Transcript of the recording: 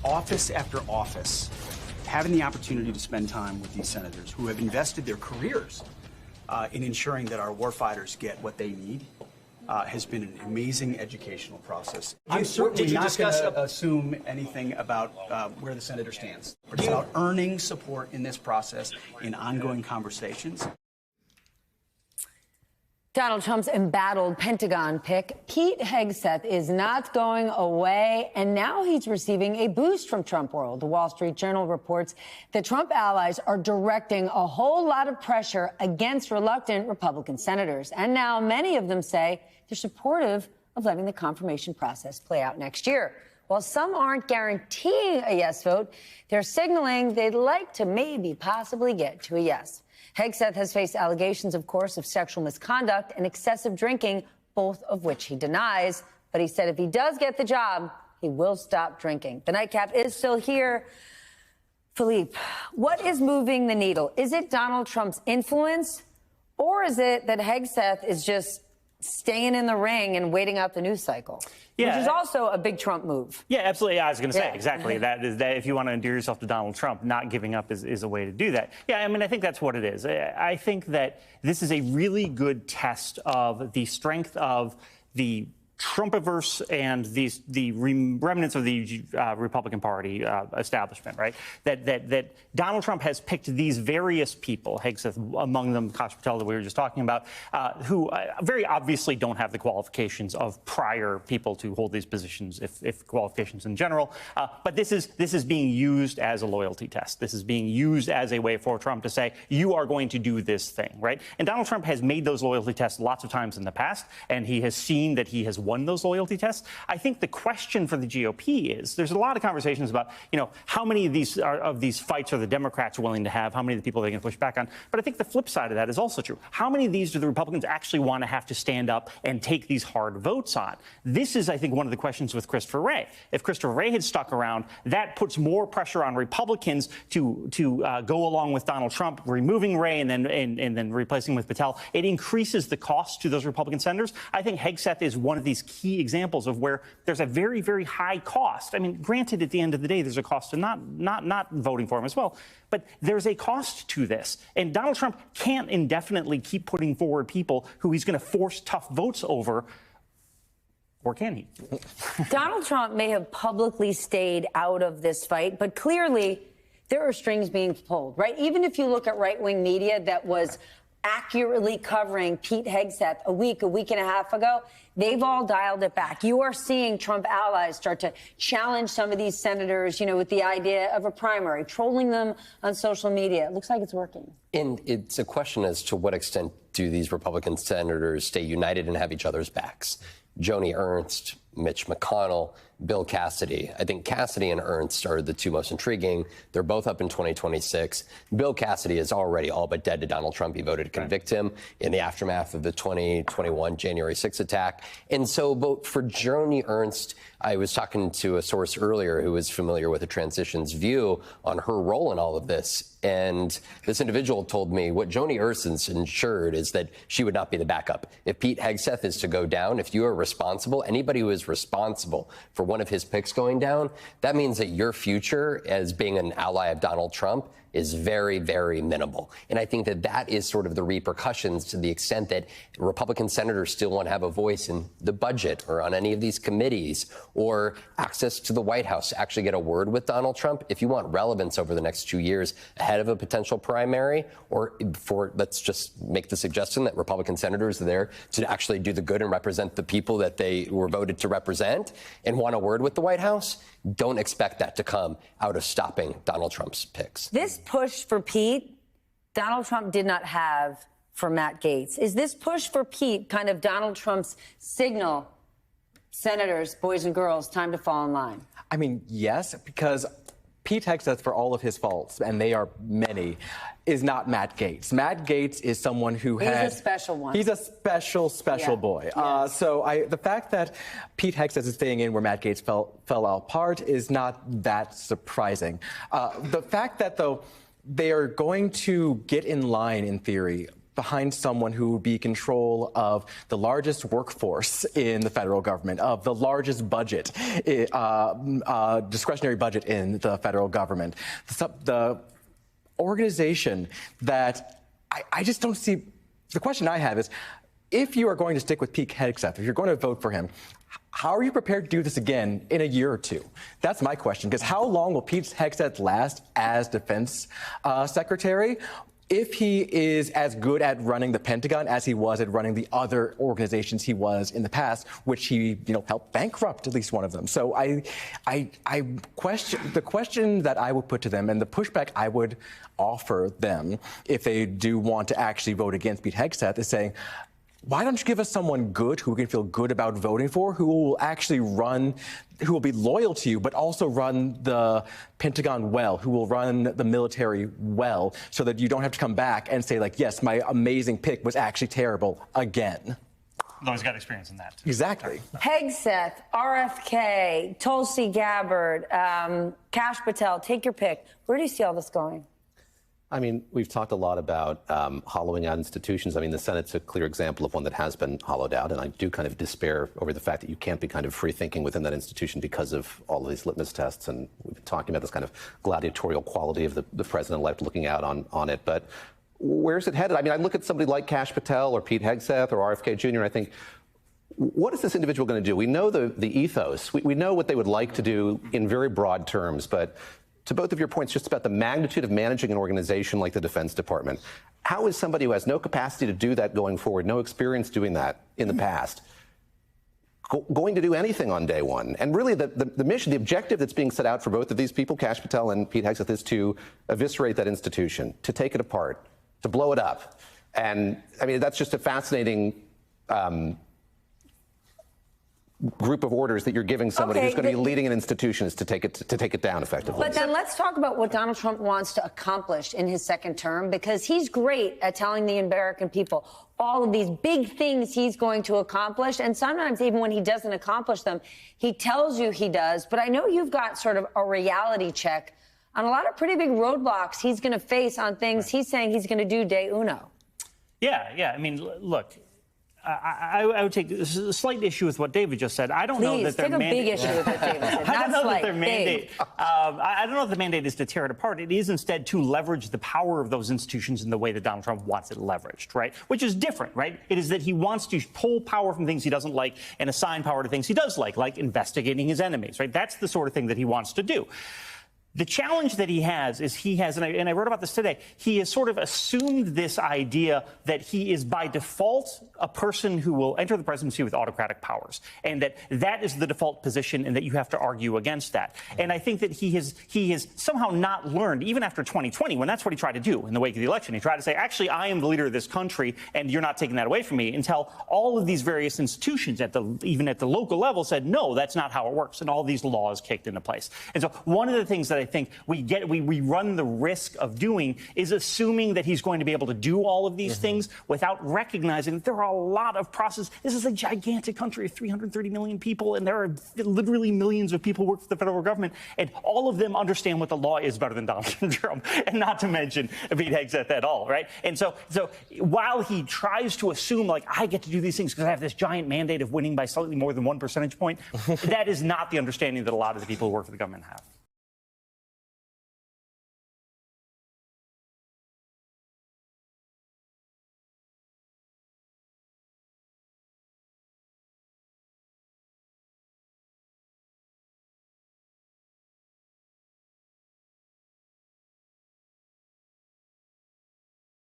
office after office, having the opportunity to spend time with these senators who have invested their careers in ensuring that our warfighters get what they need has been an amazing educational process. I'm certainly not going to assume anything about where the senator stands. It's about earning support in this process in ongoing conversations. Donald Trump's embattled Pentagon pick, Pete Hegseth, is not going away, and now he's receiving a boost from Trump world. The Wall Street Journal reports that Trump allies are directing a whole lot of pressure against reluctant Republican senators. And now many of them say they're supportive of letting the confirmation process play out next year. While some aren't guaranteeing a yes vote, they're signaling they'd like to maybe possibly get to a yes. Hegseth has faced allegations, of course, of sexual misconduct and excessive drinking, both of which he denies. But he said if he does get the job, he will stop drinking. The nightcap is still here. Philippe, what is moving the needle? Is it Donald Trump's influence, or is it that Hegseth is just staying in the ring and waiting out the news cycle? Yeah, which is also a big Trump move. Yeah, absolutely. I was going to say exactly that. Is that if you want to endear yourself to Donald Trump, not giving up is a way to do that. Yeah, I mean, I think that's what it is. I think that this is a really good test of the strength of the Trumpiverse and the remnants of the Republican Party establishment, right? That Donald Trump has picked these various people, Hegseth among them, Kash Patel that we were just talking about, who very obviously don't have the qualifications of prior people to hold these positions, if qualifications in general. But this is being used as a loyalty test. This is being used as a way for Trump to say, you are going to do this thing, right? And Donald Trump has made those loyalty tests lots of times in the past, and he has seen that he has won those loyalty tests. I think the question for the GOP is, there's a lot of conversations about, how many of these fights are the Democrats willing to have, how many of the people they can push back on. But I think the flip side of that is also true. How many of these do the Republicans actually want to have to stand up and take these hard votes on? This is, I think, one of the questions with Christopher Wray. If Christopher Wray had stuck around, that puts more pressure on Republicans to go along with Donald Trump, removing Wray and then replacing him with Patel. It increases the cost to those Republican senators. I think Hegseth is one of these key examples of where there's a very, very high cost. I mean, granted, at the end of the day, there's a cost to not voting for him as well. But there's a cost to this. And Donald Trump can't indefinitely keep putting forward people who he's going to force tough votes over. Or can he? Donald Trump may have publicly stayed out of this fight, but clearly there are strings being pulled, right? Even if you look at right-wing media that was accurately covering Pete Hegseth a week and a half ago, they've all dialed it back. You are seeing Trump allies start to challenge some of these senators, with the idea of a primary, trolling them on social media. It looks like it's working. And it's a question as to what extent do these Republican senators stay united and have each other's backs. Joni Ernst, Mitch McConnell, Bill Cassidy. I think Cassidy and Ernst are the two most intriguing. They're both up in 2026. Bill Cassidy is already all but dead to Donald Trump. He voted to convict him in the aftermath of the 2021 January 6th attack. And so for Joni Ernst, I was talking to a source earlier who was familiar with the transition's view on her role in all of this. And this individual told me what Joni Ernst ensured is that she would not be the backup. If Pete Hegseth is to go down, if you are responsible, anybody who is responsible for one of his picks going down, that means that your future as being an ally of Donald Trump is very, very minimal. And I think that is sort of the repercussions to the extent that Republican senators still want to have a voice in the budget or on any of these committees or access to the White House to actually get a word with Donald Trump. If you want relevance over the next 2 years ahead of a potential primary, or let's just make the suggestion that Republican senators are there to actually do the good and represent the people that they were voted to represent and want a word with the White House, don't expect that to come out of stopping Donald Trump's picks. This push for Pete, Donald Trump did not have for Matt Gaetz. Is this push for Pete kind of Donald Trump's signal, senators, boys and girls, time to fall in line? I mean, yes, because Pete Hegseth, for all of his faults, and they are many, is not Matt Gaetz. Matt Gaetz is someone who He's a special one. He's a special boy. Yes. So the fact that Pete Hegseth is staying in where Matt Gaetz fell apart is not that surprising. The fact that, though, they are going to get in line, in theory, behind someone who would be in control of the largest workforce in the federal government, of the largest budget, discretionary budget in the federal government. The organization that I just don't see. The question I have is, if you are going to stick with Pete Hegseth, if you're going to vote for him, how are you prepared to do this again in a year or two? That's my question, because how long will Pete Hegseth last as defense secretary? If he is as good at running the Pentagon as he was at running the other organizations he was in the past, which he, helped bankrupt at least one of them. So I question the question that I would put to them, and the pushback I would offer them if they do want to actually vote against Pete Hegseth, is saying, why don't you give us someone good who we can feel good about voting for, who will actually run, who will be loyal to you, but also run the Pentagon well, who will run the military well, so that you don't have to come back and say, yes, my amazing pick was actually terrible again. Though he's got experience in that, too. Exactly. Hegseth, RFK, Tulsi Gabbard, Kash Patel, take your pick. Where do you see all this going? I mean, we've talked a lot about hollowing out institutions. I mean, the Senate's a clear example of one that has been hollowed out, and I do kind of despair over the fact that you can't be kind of free-thinking within that institution because of all of these litmus tests, and we've been talking about this kind of gladiatorial quality of the president-elect looking out on it. But where's it headed? I mean, I look at somebody like Kash Patel or Pete Hegseth or RFK Jr., and I think, what is this individual going to do? We know the ethos. We know what they would like to do in very broad terms, but to both of your points, just about the magnitude of managing an organization like the Defense Department, how is somebody who has no capacity to do that going forward, no experience doing that in the past, going to do anything on day one? And really, the mission, the objective that's being set out for both of these people, Kash Patel and Pete Hegseth, is to eviscerate that institution, to take it apart, to blow it up. And I mean, that's just a fascinating group of orders that you're giving somebody who's going to be leading an institution, is to take it down effectively. But then let's talk about what Donald Trump wants to accomplish in his second term, because he's great at telling the American people all of these big things he's going to accomplish. And sometimes even when he doesn't accomplish them, he tells you he does. But I know you've got sort of a reality check on a lot of pretty big roadblocks he's going to face on things he's saying he's going to do day uno. Yeah. I mean, look, I would take a slight issue with what David just said. I don't know that their mandate. Please, take a big issue with what David said. I don't know Not that their slight, mandate. I don't know if the mandate is to tear it apart. It is instead to leverage the power of those institutions in the way that Donald Trump wants it leveraged, right? Which is different, right? It is that he wants to pull power from things he doesn't like and assign power to things he does like investigating his enemies, right? That's the sort of thing that he wants to do. The challenge that he has is and I wrote about this today, he has sort of assumed this idea that he is by default a person who will enter the presidency with autocratic powers, and that is the default position, and that you have to argue against that. And I think that he has somehow not learned, even after 2020, when that's what he tried to do in the wake of the election. He tried to say, actually, I am the leader of this country, and you're not taking that away from me, until all of these various institutions, even at the local level, said, no, that's not how it works, and all these laws kicked into place. And so one of the things that I think we run the risk of doing is assuming that he's going to be able to do all of these things without recognizing that there are a lot of processes. This is a gigantic country of 330 million people, and there are literally millions of people who work for the federal government, and all of them understand what the law is better than Donald Trump, and not to mention Pete Hegseth at all, right? And so while he tries to assume, I get to do these things because I have this giant mandate of winning by slightly more than 1 percentage point, that is not the understanding that a lot of the people who work for the government have.